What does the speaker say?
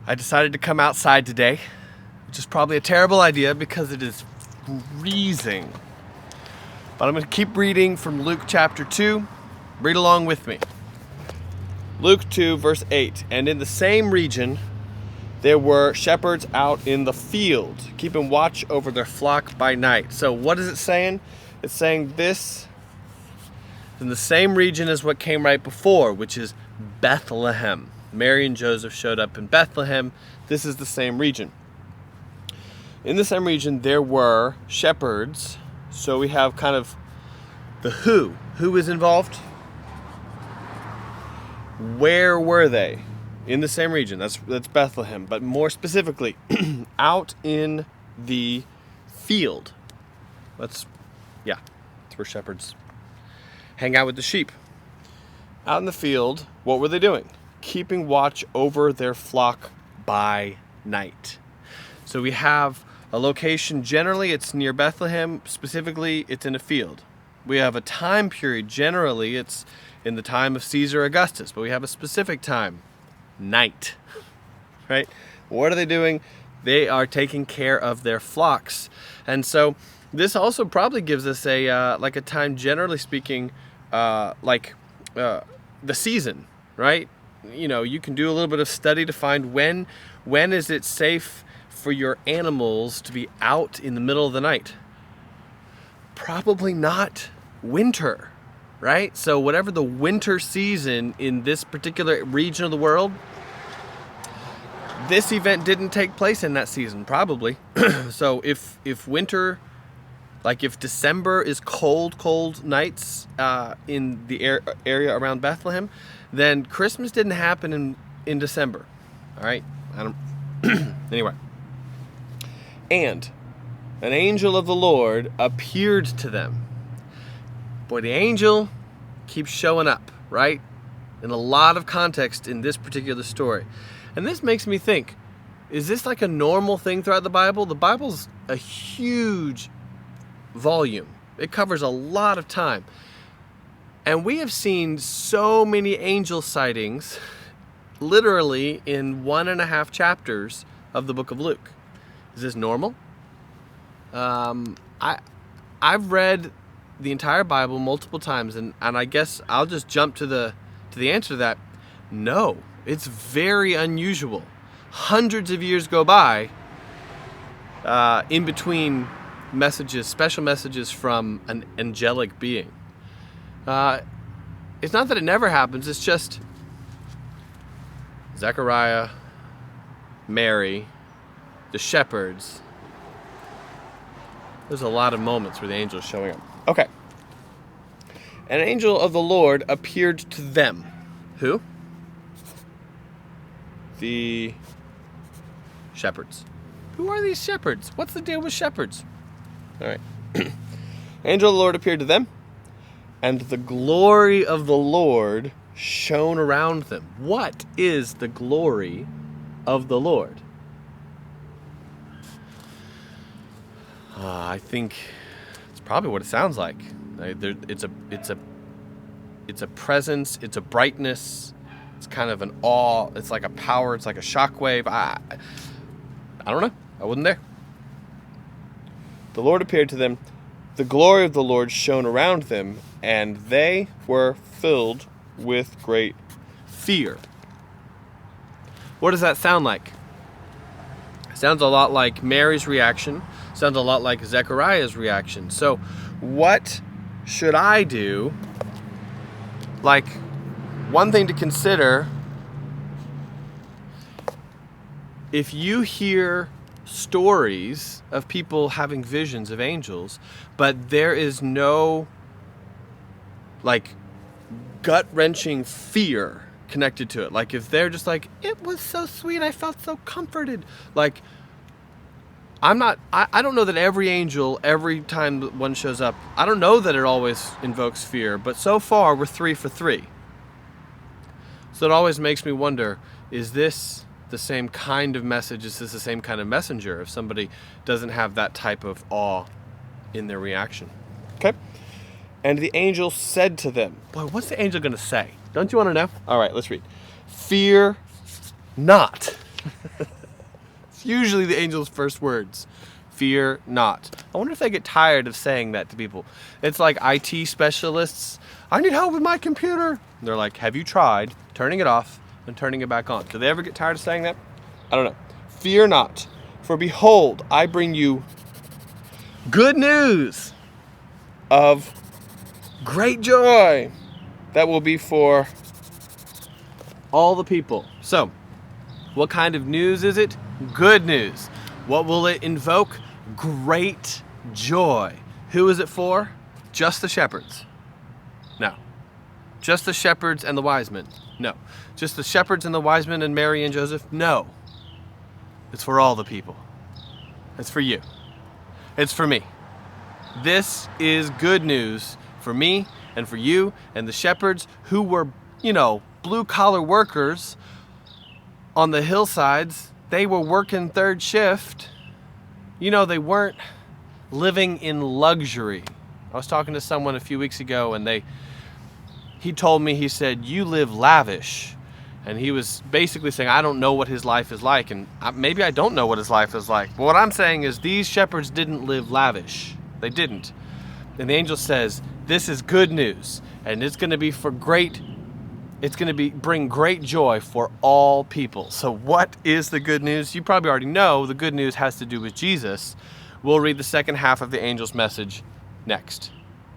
I decided to come outside today, which is probably a terrible idea because it is freezing. But I'm going to keep reading from Luke chapter 2. Read along with me. Luke 2, verse 8. And in the same region, there were shepherds out in the field, keeping watch over their flock by night. So what is it saying? It's saying this in the same region as what came right before, which is Bethlehem. Mary and Joseph showed up in Bethlehem. This is the same region. In the same region, there were shepherds. So we have kind of the who. Who is involved? Where were they? In the same region. That's Bethlehem. But more specifically, out in the field. That's where shepherds hang out with the sheep. Out in the field, what were they doing? Keeping watch over their flock by night. So we have a location, generally it's near Bethlehem, specifically it's in a field. We have a time period, generally it's in the time of Caesar Augustus, but we have a specific time, night, right? What are they doing? They are taking care of their flocks. And so this also probably gives us a time, generally speaking, the season, right? You know, you can do a little bit of study to find when is it safe for your animals to be out in the middle of the night. Probably not winter, right? So whatever the winter season in this particular region of the world, this event didn't take place in that season, probably. So if winter, like if December is cold nights in the area around Bethlehem, then Christmas didn't happen in December. All right? Anyway. And an angel of the Lord appeared to them. Boy, the angel keeps showing up, right? In a lot of context in this particular story. And this makes me think, is this like a normal thing throughout the Bible? The Bible's a huge volume. It covers a lot of time. And we have seen so many angel sightings literally in 1.5 chapters of the book of Luke. Is this normal? I've read the entire Bible multiple times, and I guess I'll just jump to the answer to that. No, it's very unusual. Hundreds of years go by in between messages, special messages from an angelic being. It's not that it never happens, it's just Zechariah, Mary, the shepherds. There's a lot of moments where the angel is showing up. Okay. An angel of the Lord appeared to them. Who? The shepherds. Who are these shepherds? What's the deal with shepherds? All right. Angel of the Lord appeared to them, and the glory of the Lord shone around them. What is the glory of the Lord? I think it's probably what it sounds like. It's a presence. It's a brightness. It's kind of an awe. It's like a power. It's like a shockwave. I don't know. I wasn't there. The Lord appeared to them. The glory of the Lord shone around them, and they were filled with great fear. What does that sound like? It sounds a lot like Mary's reaction. Sounds a lot like Zechariah's reaction. So what should I do? Like, one thing to consider, if you hear stories of people having visions of angels, but there is no like gut-wrenching fear connected to it. Like if they're just like, it was so sweet, I felt so comforted. Like, I don't know that every angel, every time one shows up, I don't know that it always invokes fear, but so far we're 3 for 3. So it always makes me wonder, is this the same kind of message? Is this the same kind of messenger if somebody doesn't have that type of awe in their reaction? Okay. And the angel said to them, boy, what's the angel going to say? Don't you want to know? All right, let's read. Fear not. It's usually the angel's first words. Fear not. I wonder if they get tired of saying that to people. It's like IT specialists. I need help with my computer. They're like, have you tried turning it off and turning it back on? Do they ever get tired of saying that? I don't know. Fear not, for behold, I bring you good news of great joy that will be for all the people. So, what kind of news is it? Good news. What will it invoke? Great joy. Who is it for? Just the shepherds? No. Just the shepherds and the wise men? No. Just the shepherds and the wise men and Mary and Joseph? No. It's for all the people. It's for you. It's for me. This is good news for me and for you and the shepherds who were, blue-collar workers on the hillsides. They were working third shift. They weren't living in luxury. I was talking to someone a few weeks ago and he told me, he said, you live lavish. And he was basically saying, I don't know what his life is like. And maybe I don't know what his life is like. But what I'm saying is these shepherds didn't live lavish. They didn't. And the angel says, this is good news. And it's going to be bring great joy for all people. So what is the good news? You probably already know the good news has to do with Jesus. We'll read the second half of the angel's message next.